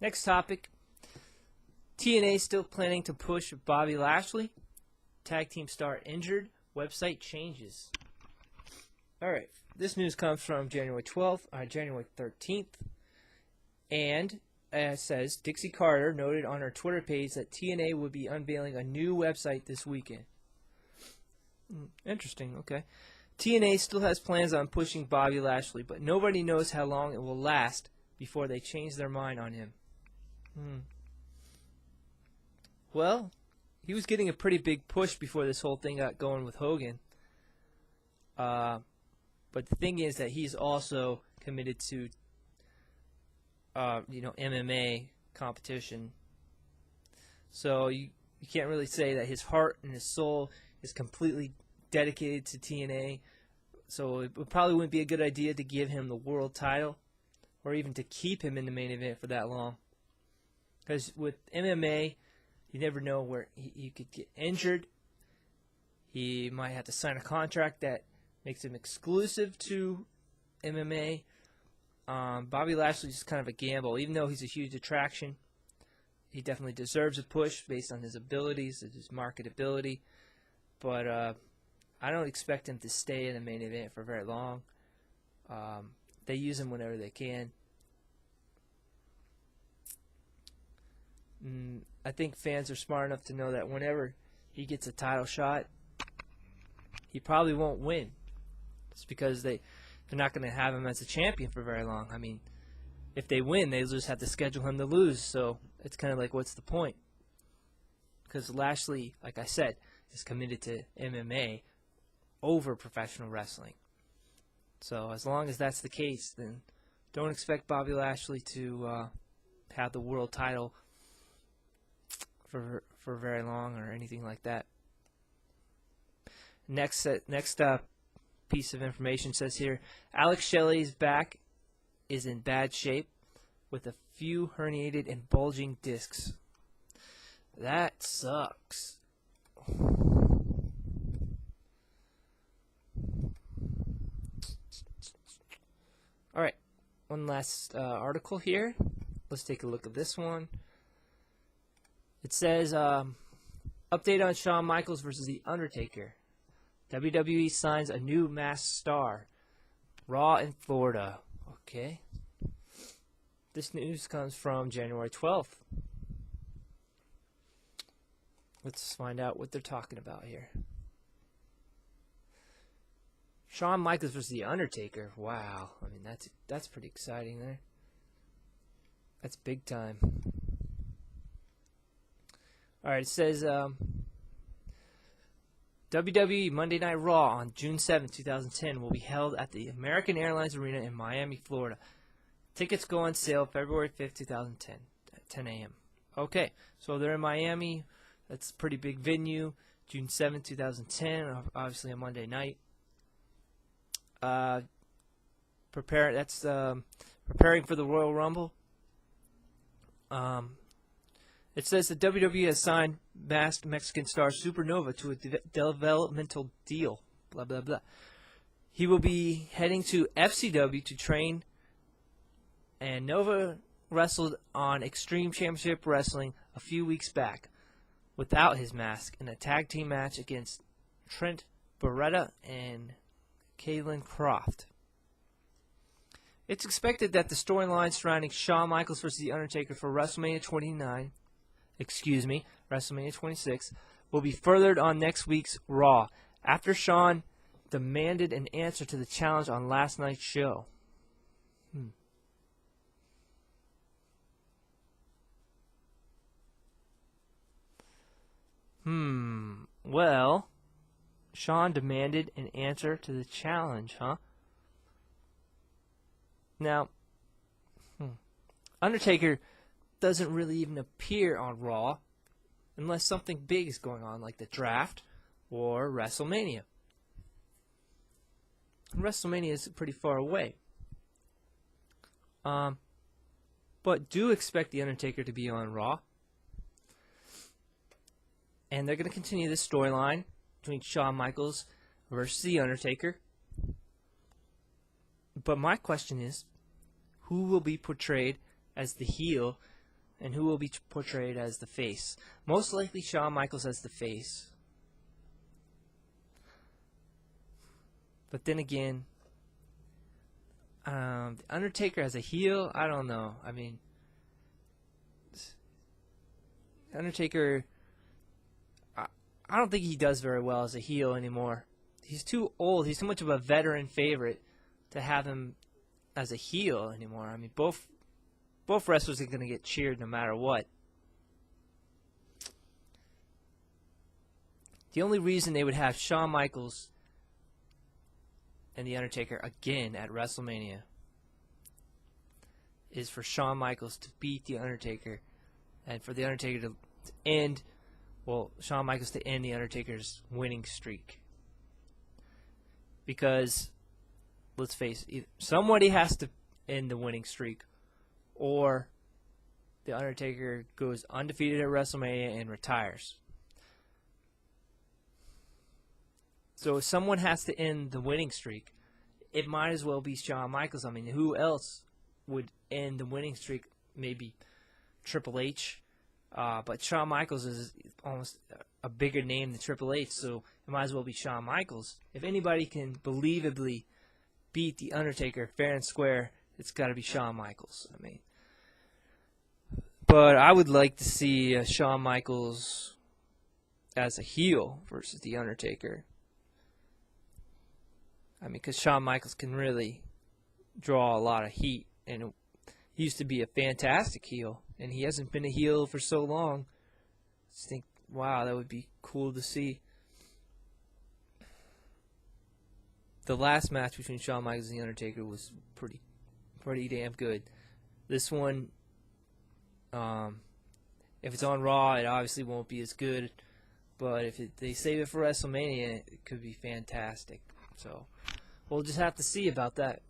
Next topic. TNA still planning to push Bobby Lashley. Tag team star injured. Website changes. Alright. This news comes from January 13th. And it says, Dixie Carter noted on her Twitter page that TNA would be unveiling a new website this weekend. Interesting, okay. TNA still has plans on pushing Bobby Lashley, but nobody knows how long it will last before they change their mind on him. Well, he was getting a pretty big push before this whole thing got going with Hogan. But the thing is that he's also committed to MMA competition. So you can't really say that his heart and his soul is completely dedicated to TNA. So it probably wouldn't be a good idea to give him the world title or even to keep him in the main event for that long. Because with MMA, you never know where he could get injured. He might have to sign a contract that makes him exclusive to MMA. Bobby Lashley's just kind of a gamble. Even though he's a huge attraction, he definitely deserves a push based on his abilities, his marketability. But I don't expect him to stay in the main event for very long. They use him whenever they can. I think fans are smart enough to know that whenever he gets a title shot, he probably won't win. It's because they're not going to have him as a champion for very long. I mean, if they win, they'll just have to schedule him to lose. So it's kind of like, what's the point? Because Lashley, like I said, is committed to MMA over professional wrestling. So as long as that's the case, then don't expect Bobby Lashley to have the world title for very long or anything like that. Next piece of information says here, Alex Shelley's back is in bad shape with a few herniated and bulging discs. That sucks. Alright, one last article here. Let's take a look at this one. It says, update on Shawn Michaels versus The Undertaker. WWE signs a new masked star. Raw in Florida. Okay. This news comes from January 12th. Let's find out what they're talking about here. Shawn Michaels versus The Undertaker. Wow. I mean, that's pretty exciting there. That's big time. Alright, it says WWE Monday Night Raw on June 7, 2010 will be held at the American Airlines Arena in Miami, Florida. Tickets go on sale February 5th, 2010 at 10 a.m. Okay, so they're in Miami. That's a pretty big venue. June 7, 2010, obviously a Monday night. Preparing for the Royal Rumble. It says the WWE has signed masked Mexican star Supernova to a developmental deal. Blah, blah, blah. He will be heading to FCW to train, and Nova wrestled on Extreme Championship Wrestling a few weeks back without his mask in a tag team match against Trent Beretta and Kalen Croft. It's expected that the storyline surrounding Shawn Michaels versus The Undertaker for WrestleMania 26 will be furthered on next week's Raw after Shawn demanded an answer to the challenge on last night's show. Well, Shawn demanded an answer to the challenge, huh? Now, Undertaker doesn't really even appear on Raw unless something big is going on, like the draft or WrestleMania. WrestleMania is pretty far away. But do expect The Undertaker to be on Raw. And they're going to continue this storyline between Shawn Michaels versus The Undertaker. But my question is, who will be portrayed as the heel and who will be portrayed as the face? Most likely Shawn Michaels as the face. But then again, the Undertaker as a heel, I don't know. I mean, Undertaker, I don't think he does very well as a heel anymore. He's too old. He's too much of a veteran favorite to have him as a heel anymore. I mean, both wrestlers are going to get cheered no matter what. The only reason they would have Shawn Michaels and The Undertaker again at WrestleMania is for Shawn Michaels to beat The Undertaker and for The Undertaker to end, Shawn Michaels to end The Undertaker's winning streak. Because, let's face it, somebody has to end the winning streak, or The Undertaker goes undefeated at WrestleMania and retires. So if someone has to end the winning streak, it might as well be Shawn Michaels. I mean, who else would end the winning streak? Maybe Triple H. But Shawn Michaels is almost a bigger name than Triple H, so it might as well be Shawn Michaels. If anybody can believably beat The Undertaker fair and square, it's got to be Shawn Michaels. I mean, but I would like to see Shawn Michaels as a heel versus The Undertaker. I mean, because Shawn Michaels can really draw a lot of heat, and he used to be a fantastic heel, and he hasn't been a heel for so long. I just think, wow, that would be cool to see. The last match between Shawn Michaels and The Undertaker was pretty damn good. This one, if it's on Raw, it obviously won't be as good, but if they save it for WrestleMania, it could be fantastic. So we'll just have to see about that.